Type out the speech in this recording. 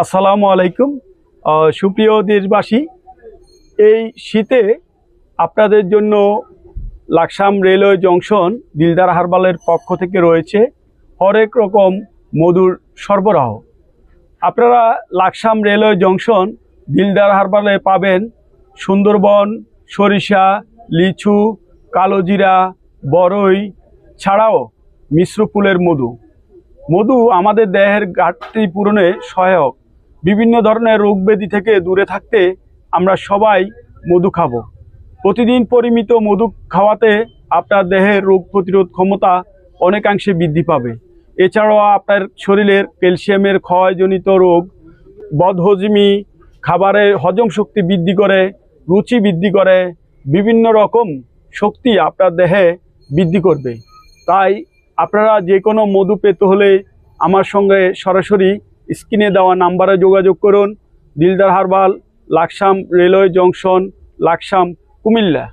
আসসালামু আলাইকুম। সুপ্রিয় দেশবাসী, এই শীতে আপনাদের জন্য লাকসাম রেলওয়ে জংশন দিলদার হারবালের পক্ষ থেকে রয়েছে হরেক রকম মধুর সরবরাহ। আপনারা লাকসাম রেলওয়ে জংশন দিলদার হারবালে পাবেন সুন্দরবন, সরিষা, লিচু, কালোজিরা, বরই ছাড়াও মিশ্র ফুলের মধু। মধু আমাদের দেহের ঘাটতি পূরণে সহায়ক। বিভিন্ন ধরনের রোগ ব্যাধি থেকে দূরে থাকতে আমরা সবাই মধু খাবো। প্রতিদিন পরিমিত মধু খাওয়াতে আপনার দেহের রোগ প্রতিরোধ ক্ষমতা অনেকাংশে বৃদ্ধি পাবে। এছাড়াও আপনার শরীরের ক্যালসিয়ামের ক্ষয়জনিত রোগ, বদহজমি, খাবারের হজম শক্তি বৃদ্ধি করে, রুচি বৃদ্ধি করে, বিভিন্ন রকম শক্তি আপনার দেহে বৃদ্ধি করবে। তাই আপনারা যে কোনো মধু পেতে হলে আমার সঙ্গে সরাসরি স্ক্রিনে দেওয়া নাম্বারে যোগাযোগ করুন। Dildar herbal, Laksam railway junction, Laksam, Comilla.